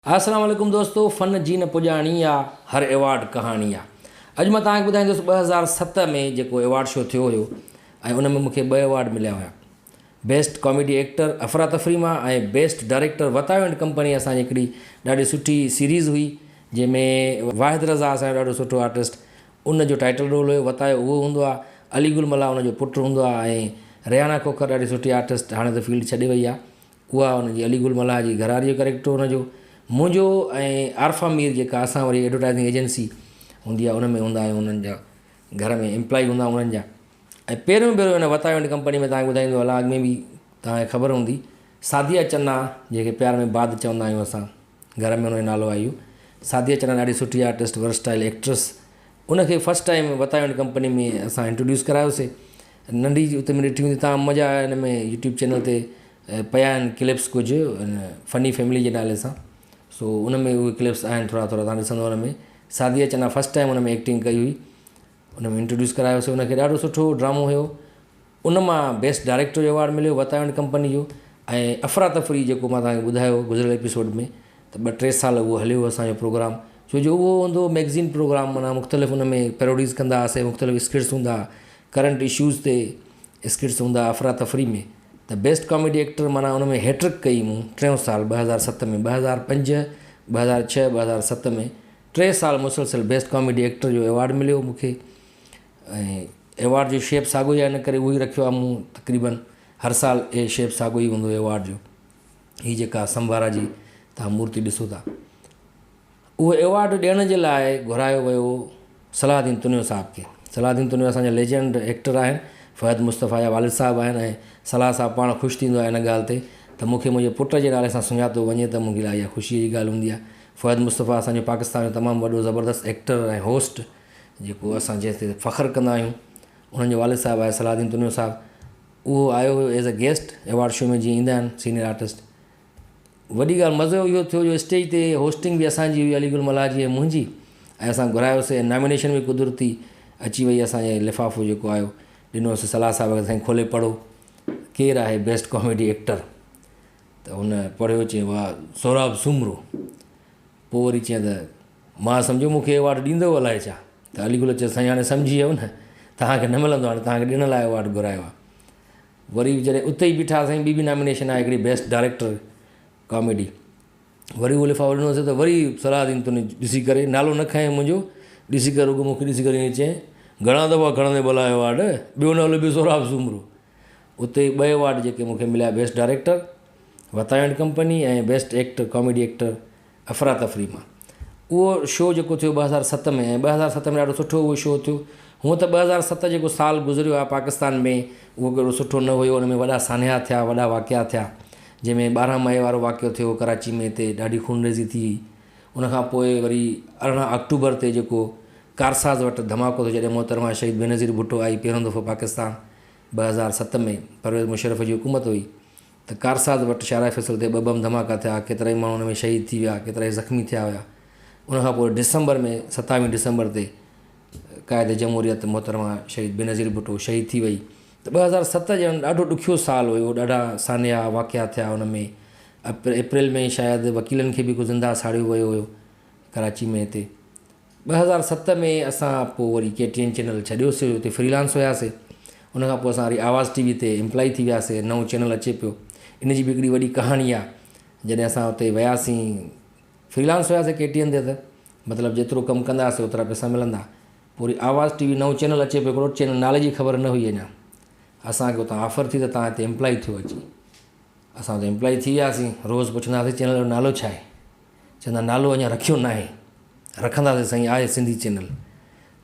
अस्सलाम वालेकुम दोस्तों, फ़न जी न पुॼाणी आहे हर एवॉर्ड कहानी आहे। अॼु मां तव्हांखे ॿुधाईंदुसि 2007 में जेको एवॉर्ड शो थियो हुयो ऐं उन में मूंखे 2 एवॉर्ड मिलिया हुआ। बेस्ट कॉमेडी एक्टर अफ़रा तफ़री मां ऐं बेस्ट डायरेक्टर वतायो एंड कंपनी असांजी हिकिड़ी ॾाढी सुठी सीरीज़ हुई जंहिंमें वाहिद रज़ा असांजो ॾाढो सुठो आर्टिस्ट, उन जो टाइटल रोल हुयो वतायो उहो हूंदो आहे। अली गुल मल्हा उन जो पुटु हूंदो आहे ऐं रियाना खोखर ॾाढी सुठी आर्टिस्ट, हाणे त फील्ड छॾे वई आहे, उहा उनजी अली गुल मल्हा जी घरवारी जो कैरेक्टर हुनजो। मुंहिंजो ऐं आरफा मीर जेका असां वरी एडवर्टाइज़िंग एजेंसी हूंदी आहे उन में हूंदा आहियूं, उन्हनि जा घर में एम्प्लॉई हूंदा उन्हनि जा। ऐं पहिरियों हिन वतायो एंड कंपनी में तव्हांखे ॿुधाईंदो हलां, अॻु में बि तव्हांखे ख़बर हूंदी, सादिया चन्ना जेके प्यार में बाद चवंदा आहियूं असां, घर में हुनजो नालो आहे इहो। सादिया चन्ना ॾाढी सुठी आर्टिस्ट, वर्सटाइल एक्ट्रेस, उनखे फस्ट टाइम वतायो एंड कंपनी में असां इंट्रोड्यूस करायोसीं। नंढी उते में ॾिठी हूंदी तव्हां, मज़ा आया हिन में यूट्यूब चैनल ते पिया आहिनि क्लिप्स कुझु फ़नी फैमिली जे नाले सां। सो उन में उहे क्लिप्स आहिनि, थोरा तव्हां ॾिसंदो हुन में। सादिया चन्ना फस्ट टाइम उन में एक्टिंग कई हुई, उन में इंट्रोड्यूस करायोसीं उनखे। ॾाढो सुठो ड्रामो हुयो, उन मां बेस्ट डायरेक्टर जो अवॉर्ड मिलियो वतायो एंड कंपनी जो। ऐं अफ़रा तफ़री जेको मां तव्हांखे ॿुधायो गुज़िरियल एपिसोड में, त 2-3 साल उहो हलियो असांजो प्रोग्राम, छो जो उहो हूंदो मैगज़ीन प्रोग्राम, माना मुख़्तलिफ़ उन में पैरोडीज़ कंदा हुआसीं, मुख़्तलिफ़ स्किट्स हूंदा, करंट इशूज़ ते स्किट्स हूंदा अफ़रा तफ़री में। त बेस्ट कॉमेडी एक्टर माना उन में हैट्रिक कई मूं 3 साल, 2007 में, 2005, 2006, 2007 में 3 साल मुसलसिल बेस्ट कॉमेडी एक्टर जो अवॉर्ड मिलियो मूंखे। ऐं अवॉर्ड जो शेप साॻियो ई आहे, इन करे उहो ई रखियो आहे मूं तक़रीबन हर साल ए शेप साॻियो ई हूंदो अवॉर्ड जो। हीअ जेका संभारा जी तव्हां मूर्ति ॾिसो था, उहो अवॉर्ड ॾियण जे लाइ घुरायो वियो सलाहुद्दीन तुनियो साहिब खे। सलाहुद्दीन तुनियो असांजा लेजेंड एक्टर आहिनि, फ़हद मुस्तफ़ा जा वालिद साहिबु आहिनि, ऐं सलाह साहिबु पाण ख़ुशि थींदो आहे इन ॻाल्हि ते त मूंखे मुंहिंजे पुट जे नाले सां सुञातो वञे, त मूंखे लाइ इहा ख़ुशीअ जी ॻाल्हि हूंदी आहे। फ़हद मुस्तफ़ा असांजो पाकिस्तान जो तमामु वॾो ज़बरदस्त एक्टर ऐं होस्ट, जेको असां जंहिं ते फ़ख़्रु कंदा आहियूं, उन्हनि जो वालिद साहिबु आहे सलाहुद्दीन तुनियो साहिबु। उहो आयो हुयो as a guest award show में, जीअं ईंदा आहिनि सीनियर आर्टिस्ट। वॾी ॻाल्हि मज़ो इहो थियो जो स्टेज ते होस्टिंग बि असांजी हुई, अली गुल मल्हा जी ऐं मुंहिंजी, ऐं असां घुरायोसीं। नॉमिनेशन बि कुदरती अची वई, असांजे लिफ़ाफ़ो जेको आयो ॾिनोसीं सलाह साहिब खे, साईं खोले पढ़ो केरु आहे बेस्ट कॉमेडी एक्टर। त हुन पढ़ियो, चई वाह सोहराब सूमरो। पोइ वरी चई त मां सम्झो मूंखे अवॉर्ड ॾींदो अलाए छा, त अली गुल चयो साईं हाणे सम्झी वियो न, तव्हांखे न मिलंदो, हाणे तव्हांखे ॾियण लाइ अवॉर्ड घुरायो आहे। वरी जॾहिं उते ई बीठा साईं, ॿी नॉमिनेशन आहे हिकिड़ी बेस्ट डायरेक्टर कॉमेडी, वरी उहो लिफ़ाफ़ो ॾिनोसीं त वरी सलाहुद्दीन तुनी ॾिसी करे, नालो न खयईं मुंहिंजो, ॾिसी करे रुॻो मूंखे ॾिसी करे ईअं चयईं घणा दफ़ा खणंदे भला अवॉर्ड, ॿियो नालो बि सोहराब सूमरो। उते 2 अवॉर्ड जेके मूंखे मिलिया, बेस्ट डायरेक्टर वतायो एंड कंपनी ऐं बेस्ट एक्टर कॉमेडी एक्टर अफ़रा तफ़री मां। उहो शो जेको थियो 2007 में, ऐं 2007 में ॾाढो सुठो उहो शो थियो। हूअं त 2007 जेको साल गुज़रियो आहे पाकिस्तान में, उहो कहिड़ो सुठो न हुयो, हुन में वॾा सान्या थिया, वॾा वाक़िया थिया, जंहिंमें 12 मई वारो वाक़ियो थियो कराची में, हिते ॾाढी खूनरेज़ी थी। उनखां पोइ वरी 18 अक्टूबर ते जेको कारसाज़ वटि धमाको थियो, जॾहिं मोहतरमा शहीद बेनज़ीर भुट्टो आई पहिरियों दफ़ो पाकिस्तान 2007 में, परवेज़ मुशर्रफ जी हुकूमत हुई, त कारसाज़ वटि शारा फैसल ते 2 बम धमाका थिया, केतिरा ई माण्हू हुन में शहीद थी विया, केतिरा ई ज़ख़्मी थिया हुया। उनखां पोइ डिसंबर में 27 डिसंबर ते क़ाइद जमहूरियत मोहतरमा शहीद बेनज़ीर भुट्टो शहीद थी वई। त 2007 ॼण ॾाढो ॾुखियो साल हुयो, ॾाढा सान्या वाक़िया थिया हुन में। अप्रैल में शायदि वकीलनि खे बि को ज़िंदा साड़ियो वियो हुयो कराची में। हिते 2007 में असां पोइ वरी KTN चैनल छॾियोसीं, हुते फ्रीलांस हुयासीं। उनखां पोइ असां वरी आवाज़ TV ते एम्प्लॉय थी वियासीं, नओं चैनल अचे पियो। इन जी बि हिकिड़ी वॾी कहानी आहे, जॾहिं असां हुते वियासीं फ्रीलांस हुयासीं KTN ते, त मतिलबु जेतिरो कमु कंदासीं ओतिरा पैसा मिलंदा। पोइ वरी आवाज़ TV नओं चैनल अचे पियो, हिकिड़ो चैनल नाले जी ख़बर न हुई अञा, असांखे हुतां ऑफर थी त तव्हां हिते एम्प्लॉय थियो अची। असां हुते एम्प्लॉय थी वियासीं, रोज़ु पुछंदासीं चैनल जो नालो छा आहे, चवंदा नालो अञा रखियो न आहे, रखंदासीं साईं, आहे सिंधी चैनल,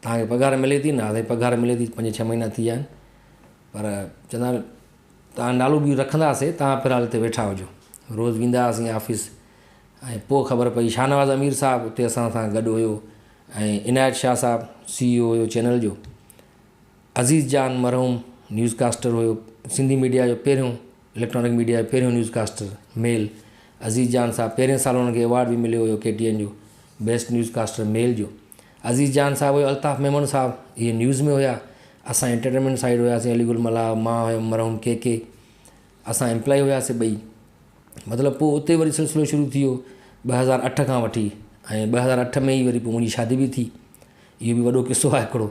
तव्हांखे पघार मिले थी न, हाणे पघार मिले थी, 5-6 महीना थी विया आहिनि, पर चवंदा तव्हां नालो बि रखंदासीं, तव्हां फ़िलहाल हिते वेठा हुजो। रोज़ु वेंदा हुआसीं ऑफिस, ऐं पोइ ख़बर पई शाहनवाज़ अमीर साहिबु उते असां सां गॾु हुयो, ऐं इनायत शाह साहिबु CEO हुयो चैनल जो, अज़ीज़ जान मरहूम न्यूज़कास्टर हुयो, सिंधी मीडिया जो पहिरियों, इलेक्ट्रॉनिक मीडिया जो पहिरियों न्यूज़कास्टर मेल अज़ीज़ जान साहिबु। पहिरें साल हुनखे अवॉर्ड बि मिलियो हुयो KTN जो बेस्ट न्यूज़कास्टर मेल जो। अज़ीज़ जान साहिबु हुयो, अल्ताफ़ मेमन साहिबु इहे न्यूज़ में हुया, असां एंटरटेनमेंट साइड हुयासीं, अली गुल मल्हा, मां हुयुमि मरहूम KK, असां एम्प्लॉय हुयासीं ॿई। मतिलबु पोइ उते वरी सिलसिलो शुरू थी वियो 2008 खां वठी ऐं 2008 में ई वरी पोइ मुंहिंजी शादी बि थी। इहो बि वॾो किस्सो आहे हिकिड़ो,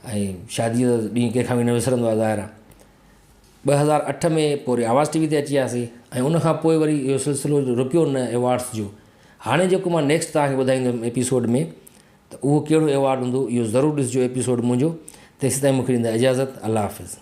ऐं शादीअ जो ॾींहुं कंहिंखां बि न विसरंदो आहे ज़ाहिर आहे। 2008 में पोइ वरी आवाज़ TV ते अची वियासीं ऐं उनखां पोइ वरी इहो सिलसिलो रुकियो न एवॉर्ड्स जो। हाणे जेको मां नेक्स्ट तव्हांखे ॿुधाईंदुमि एपिसोड में, त उहो कहिड़ो एवॉर्ड हूंदो, इहो ज़रूरु ॾिसिजो एपिसोड मुंहिंजो। तेसिताईं मूंखे ॾींदा इजाज़त। अल्लाह हाफ़िज़।